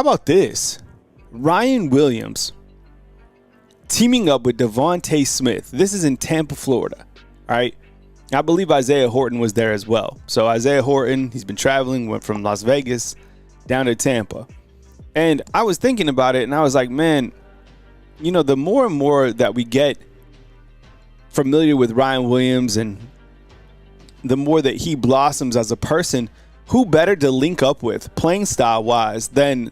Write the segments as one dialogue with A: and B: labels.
A: How about this? Ryan Williams teaming up with DeVonta Smith. This is in Tampa, Florida. All right. I believe Isaiah Horton was there as well. So Isaiah Horton, he's been traveling, went from Las Vegas down to Tampa. And I was thinking about it, and I was like, man, you know, the more and more that we get familiar with Ryan Williams and the more that he blossoms as a person, who better to link up with playing style wise than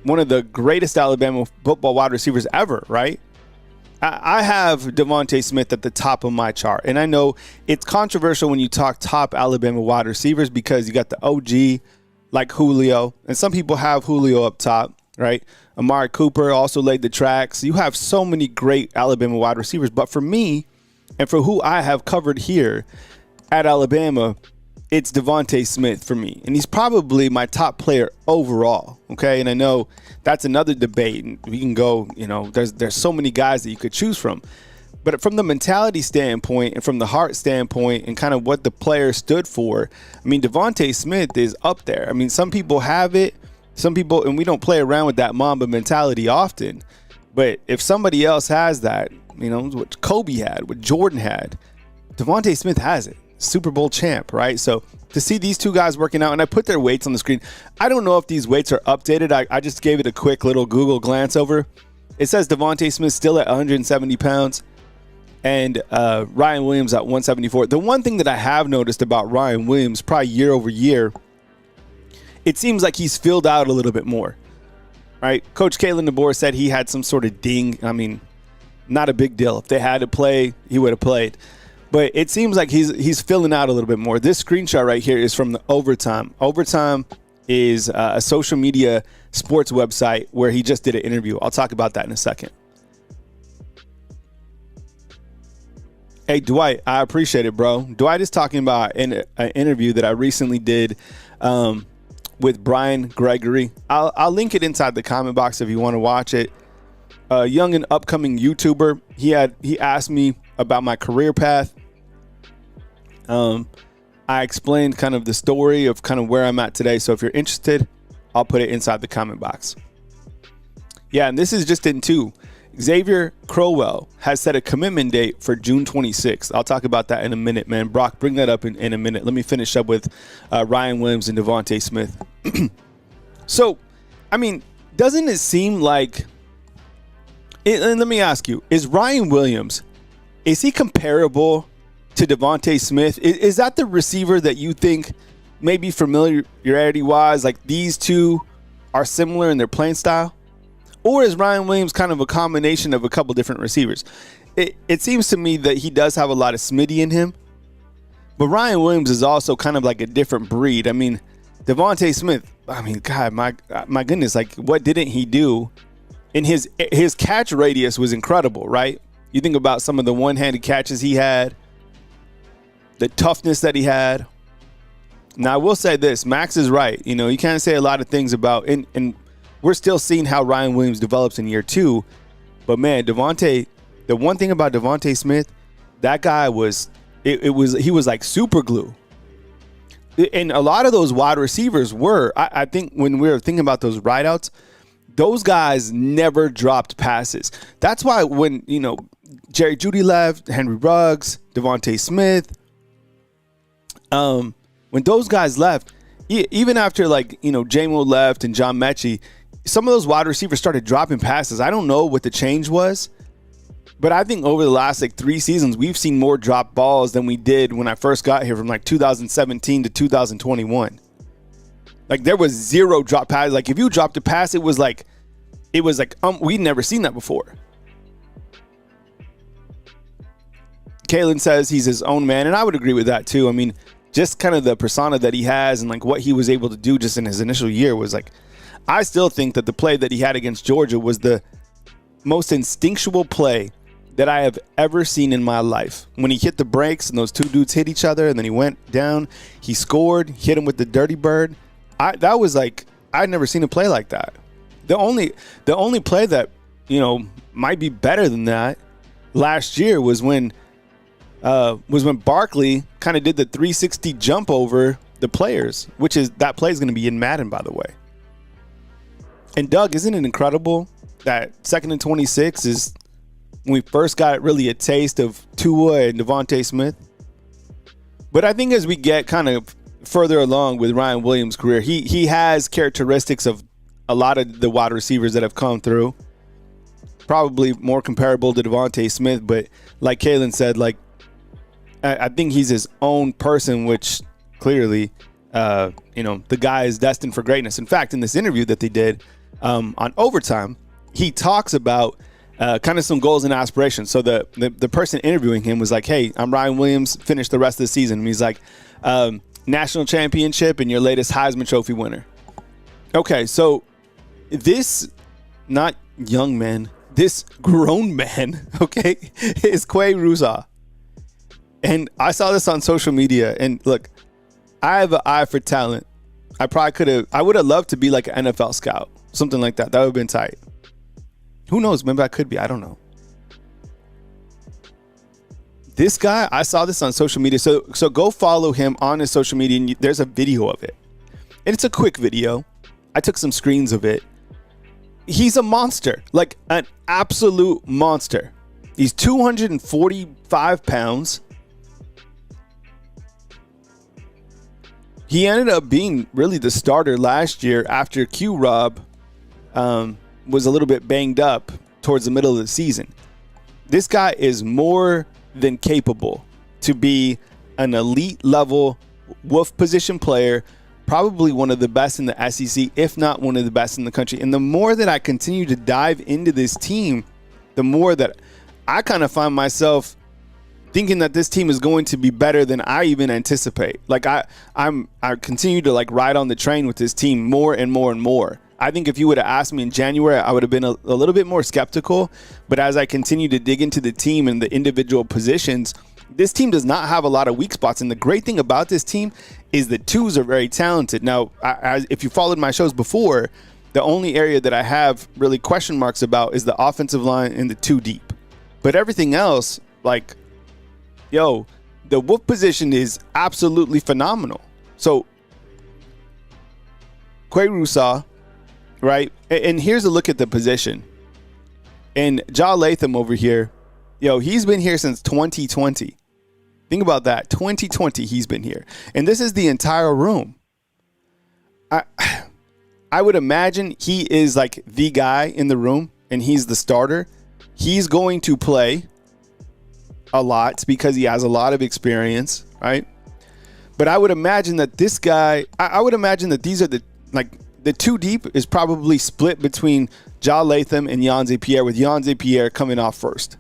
A: one of the greatest Alabama football wide receivers ever, right? I have DeVonta Smith at the top of my chart. And I know it's controversial when you talk top Alabama wide receivers because you got the OG like Julio. And some people have Julio up top, right? Amari Cooper also laid the tracks. You have so many great Alabama wide receivers. But for me, and for who I have covered here at Alabama, it's DeVonta Smith for me. And he's probably my top player overall, okay? And I know that's another debate. And we can go, you know, there's so many guys that you could choose from. But from the mentality standpoint and from the heart standpoint and kind of what the player stood for, I mean, DeVonta Smith is up there. I mean, some people have it. Some people, and we don't play around with that Mamba mentality often. But if somebody else has that, you know, what Kobe had, what Jordan had, DeVonta Smith has it. Super Bowl champ, right? So to see these two guys working out, and I put their weights on the screen. I don't know if these weights are updated. I just gave it a quick little Google glance over. It says DeVonta Smith still at 170 pounds and Ryan Williams at 174. The one thing that I have noticed about Ryan Williams, probably year over year, it seems like he's filled out a little bit more, right? Coach Kalen DeBoer said he had some sort of ding. I mean, not a big deal. If they had to play, he would have played. But it seems like he's filling out a little bit more. This screenshot right here is from the Overtime. Overtime is a social media sports website where he just did an interview. I'll talk about that in a second. Hey, Dwight, I appreciate it, bro. Dwight is talking about an interview that I recently did with Brian Gregory. I'll link it inside the comment box if you want to watch it. A young and upcoming YouTuber. He asked me about my career path. I explained kind of the story of kind of where I'm at today. So if you're interested, I'll put it inside the comment box. Yeah, and this is just in two. Xavier Crowell has set a commitment date for June 26th. I'll talk about that in a minute, man. Brock, bring that up in a minute. Let me finish up with Ryan Williams and DeVonta Smith. So, I mean, doesn't it seem like... And let me ask you, is Ryan Williams, is he comparable to DeVonta Smith? Is that the receiver that you think maybe familiarity-wise, like these two are similar in their playing style? Or is Ryan Williams kind of a combination of a couple different receivers? It seems to me that he does have a lot of Smitty in him, but Ryan Williams is also kind of like a different breed. I mean, DeVonta Smith, I mean, God, my goodness, like what didn't he do? And his catch radius was incredible, right? You think about some of the one-handed catches he had, the toughness that he had. Now, I will say this. Max is right. You know, you can't say a lot of things about, and we're still seeing how Ryan Williams develops in year two. But, man, the one thing about DeVonta Smith, that guy was, he was like super glue. And a lot of those wide receivers were, I think when we were thinking about those wideouts, those guys never dropped passes. That's why when, you know, Jerry Jeudy left, Henry Ruggs, DeVonta Smith, when those guys left, even after like, you know, J-Mo left and John Mechie, some of those wide receivers started dropping passes. I don't know what the change was, but I think over the last like 3 seasons, we've seen more drop balls than we did when I first got here from like 2017 to 2021. Like there was 0 drop passes. Like if you dropped a pass, it was like we'd never seen that before. Kalen says he's his own man, and I would agree with that too. I mean, just kind of the persona that he has and like what he was able to do just in his initial year was like, I still think that the play that he had against Georgia was the most instinctual play that I have ever seen in my life. When he hit the brakes and those two dudes hit each other and then he went down, he scored, hit him with the dirty bird. That was like, I'd never seen a play like that. The only play that, you know, might be better than that last year was when Barkley kind of did the 360 jump over the players, that play is going to be in Madden, by the way. And Doug, isn't it incredible that 2nd and 26 is when we first got really a taste of Tua and DeVonta Smith? But I think as we get kind of further along with Ryan Williams' career, he has characteristics of a lot of the wide receivers that have come through. Probably more comparable to DeVonta Smith, but like Kalen said, like I think he's his own person, which clearly, the guy is destined for greatness. In fact, in this interview that they did on Overtime, he talks about kind of some goals and aspirations. So the person interviewing him was like, hey, I'm Ryan Williams, finish the rest of the season. And he's like, national championship and your latest Heisman Trophy winner. Okay, so this not young man, this grown man, okay, is Quay Rusa. And I saw this on social media. And look, I have an eye for talent. I would have loved to be like an NFL scout, something like that. That would have been tight. Who knows? Maybe I could be. I don't know. This guy, I saw this on social media. So go follow him on his social media. And there's a video of it. And it's a quick video. I took some screens of it. He's a monster, like an absolute monster. He's 245 pounds. He ended up being really the starter last year after Q-Rob was a little bit banged up towards the middle of the season. This guy is more than capable to be an elite level wolf position player, probably one of the best in the SEC, if not one of the best in the country. And the more that I continue to dive into this team, the more that I kind of find myself thinking that this team is going to be better than I even anticipate. Like I continue to like ride on the train with this team more and more and more. I think if you would have asked me in January, I would have been a little bit more skeptical. But as I continue to dig into the team and the individual positions, this team does not have a lot of weak spots. And the great thing about this team is the twos are very talented. Now, if you followed my shows before, the only area that I have really question marks about is the offensive line and the two deep. But everything else, like, the wolf position is absolutely phenomenal. So, Quay Rusa, right? And here's a look at the position. And Ja Latham over here, he's been here since 2020. Think about that. 2020, he's been here. And this is the entire room. I would imagine he is like the guy in the room and he's the starter. He's going to play a lot because he has a lot of experience, right? But I would imagine that this guy, I would imagine that these are the two deep is probably split between Ja Latham and Yanze Pierre, with Yanze Pierre coming off first.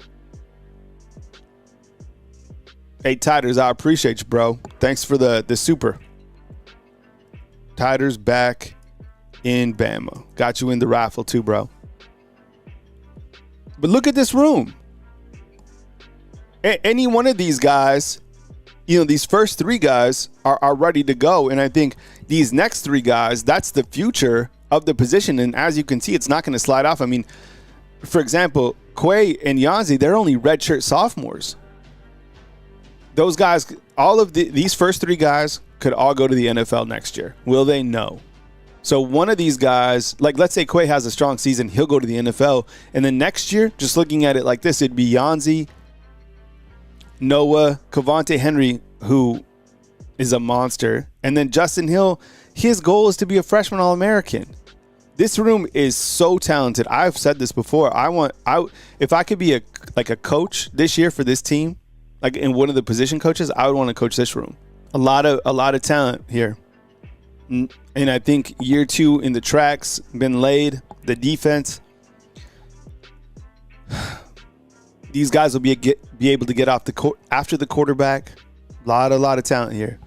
A: Hey, Tiders, I appreciate you, bro. Thanks for the super. Tiders back in Bama. Got you in the raffle too, bro. But look at this room. Any one of these guys, these first three guys are ready to go. And I think these next three guys, that's the future of the position. And as you can see, it's not going to slide off. I mean, for example, Quay and Yanze, they're only redshirt sophomores. Those guys, all of these first three guys could all go to the NFL next year. Will they? No. So one of these guys, like let's say Quay has a strong season, he'll go to the NFL. And then next year, just looking at it like this, it'd be Yanze, Noah, Cavante Henry, who is a monster. And then Justin Hill, his goal is to be a freshman All-American. This room is so talented. I've said this before. If I could be a coach this year for this team, like in one of the position coaches, I would want to coach this room. A lot of talent here. And I think year two in the tracks been laid. The defense, these guys will be able to get off the court after the quarterback. A lot of talent here.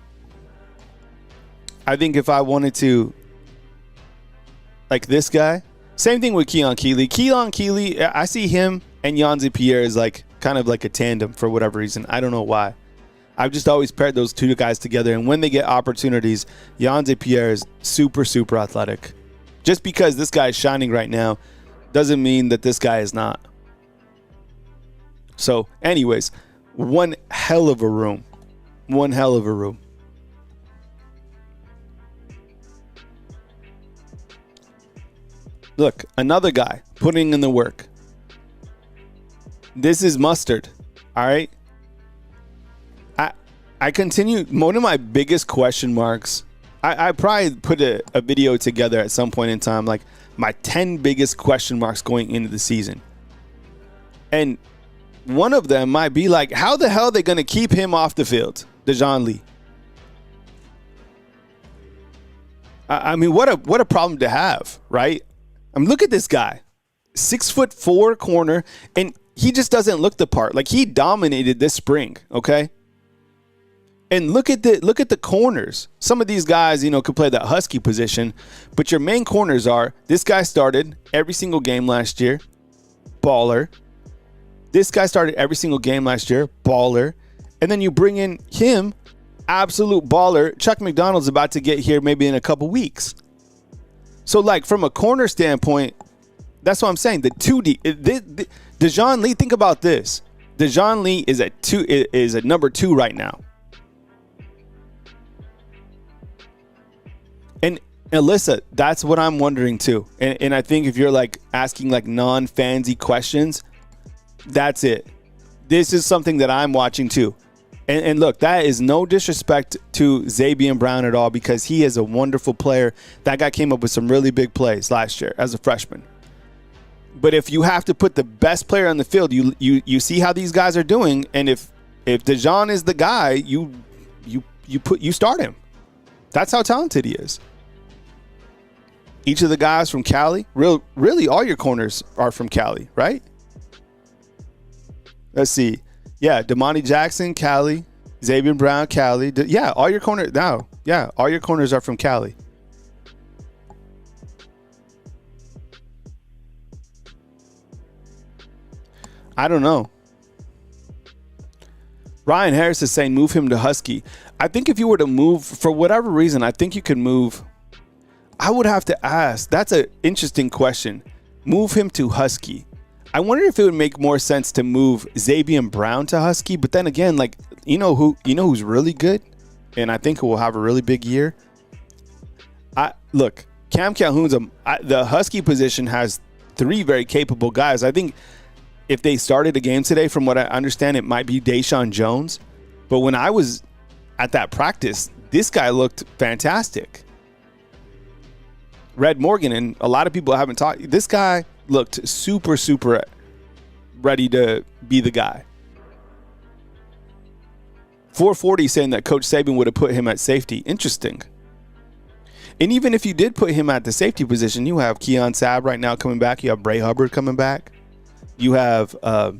A: I think if I wanted to, like this guy, same thing with Keelan Keeley. Keelan Keeley, I see him and Yanze Pierre as like kind of like a tandem for whatever reason. I don't know why. I've just always paired those two guys together. And when they get opportunities, Yanze Pierre is super, super athletic. Just because this guy is shining right now doesn't mean that this guy is not. So anyways, one hell of a room. One hell of a room. Look, another guy putting in the work. This is Mustard. All right. I continue. One of my biggest question marks. I probably put a video together at some point in time, like my 10 biggest question marks going into the season. And one of them might be like, how the hell are they going to keep him off the field, Dejoun Lee? I mean, what a problem to have, right? Look at this guy, 6'4" corner, and he just doesn't look the part. Like, he dominated this spring, okay? And look at the corners. Some of these guys, could play that Husky position, but your main corners are, this guy started every single game last year, baller. This guy started every single game last year, baller. And then you bring in him, absolute baller. Chuck McDonald's about to get here maybe in a couple weeks. So, like, from a corner standpoint, that's what I'm saying. The 2D, Dejoun Lee, think about this. Dejoun Lee is at number 2 right now. And Alyssa, that's what I'm wondering too. And I think if you're like asking like non-fansy questions, that's it. This is something that I'm watching too. And look, that is no disrespect to Zabian Brown at all, because he is a wonderful player. That guy came up with some really big plays last year as a freshman. But if you have to put the best player on the field, you see how these guys are doing. And if Dejoun is the guy, you start him. That's how talented he is. Each of the guys from Cali, really all your corners are from Cali, right? Let's see. Yeah, Damani Jackson, Cali. Zabian Brown, Cali. Yeah, all your corners now. Yeah, all your corners are from Cali. I don't know. Ryan Harris is saying move him to Husky. I think if you were to move, for whatever reason, I think you could move. I would have to ask. That's an interesting question. Move him to Husky. I wonder if it would make more sense to move Zabian Brown to Husky. But then again, like, who's really good, and I think will have a really big year. Look, Cam Calhoun's the Husky position has 3 very capable guys. I think if they started a game today, from what I understand, it might be Deshaun Jones. But when I was at that practice, this guy looked fantastic. Red Morgan, and a lot of people haven't talked. This guy looked super, super ready to be the guy. 440 saying that Coach Saban would have put him at safety. Interesting. And even if you did put him at the safety position, you have Keon Sabb right now coming back. You have Bray Hubbard coming back. You have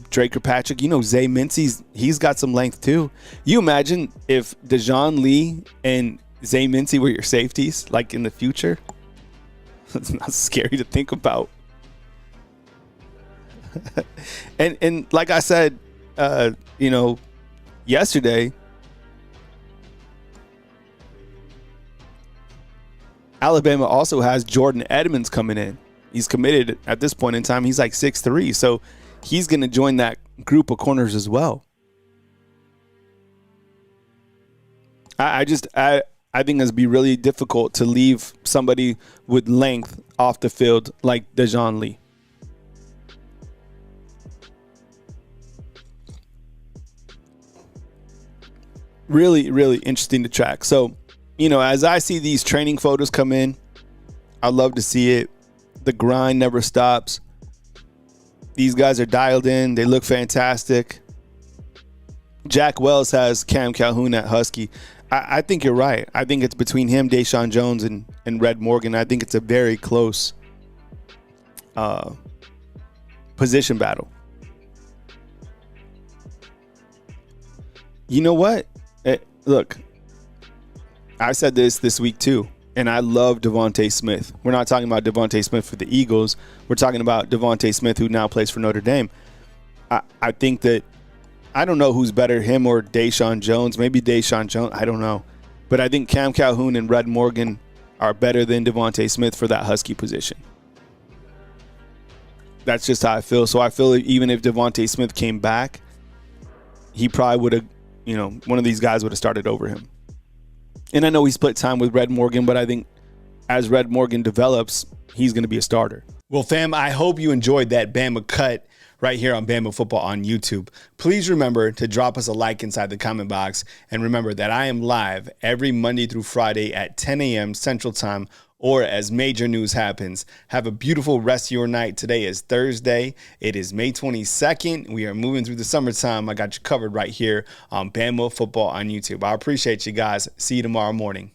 A: Drake Kirkpatrick. Zay Mincy, he's got some length too. You imagine if Dejoun Lee and Zay Mincy were your safeties, like in the future? It's not scary to think about. and like I said, yesterday, Alabama also has Jordan Edmonds coming in. He's committed at this point in time. He's like 6'3", so he's going to join that group of corners as well. I think it's be really difficult to leave somebody with length off the field like Dejoun Lee. Really, really interesting to track. So, as I see these training photos come in, I love to see it. The grind never stops. These guys are dialed in. They look fantastic. Jack Wells has Cam Calhoun at Husky. I think you're right. I think it's between him, Deshaun Jones, and Red Morgan. I think it's a very close position battle. You know what? Look, I said this week too, and I love DeVonta Smith. We're not talking about DeVonta Smith for the Eagles. We're talking about DeVonta Smith, who now plays for Notre Dame. I think that, I don't know who's better, him or Deshaun Jones. Maybe Deshaun Jones. I don't know. But I think Cam Calhoun and Red Morgan are better than DeVonta Smith for that Husky position. That's just how I feel. So I feel like even if DeVonta Smith came back, he probably would have, one of these guys would have started over him. And I know he split time with Red Morgan, but I think as Red Morgan develops, he's going to be a starter. Well, fam, I hope you enjoyed that Bama cut right here on Bama Football on YouTube. Please remember to drop us a like inside the comment box. And remember that I am live every Monday through Friday at 10 a.m. Central Time, or as major news happens. Have a beautiful rest of your night. Today is Thursday. It is May 22nd. We are moving through the summertime. I got you covered right here on Bama Football on YouTube. I appreciate you guys. See you tomorrow morning.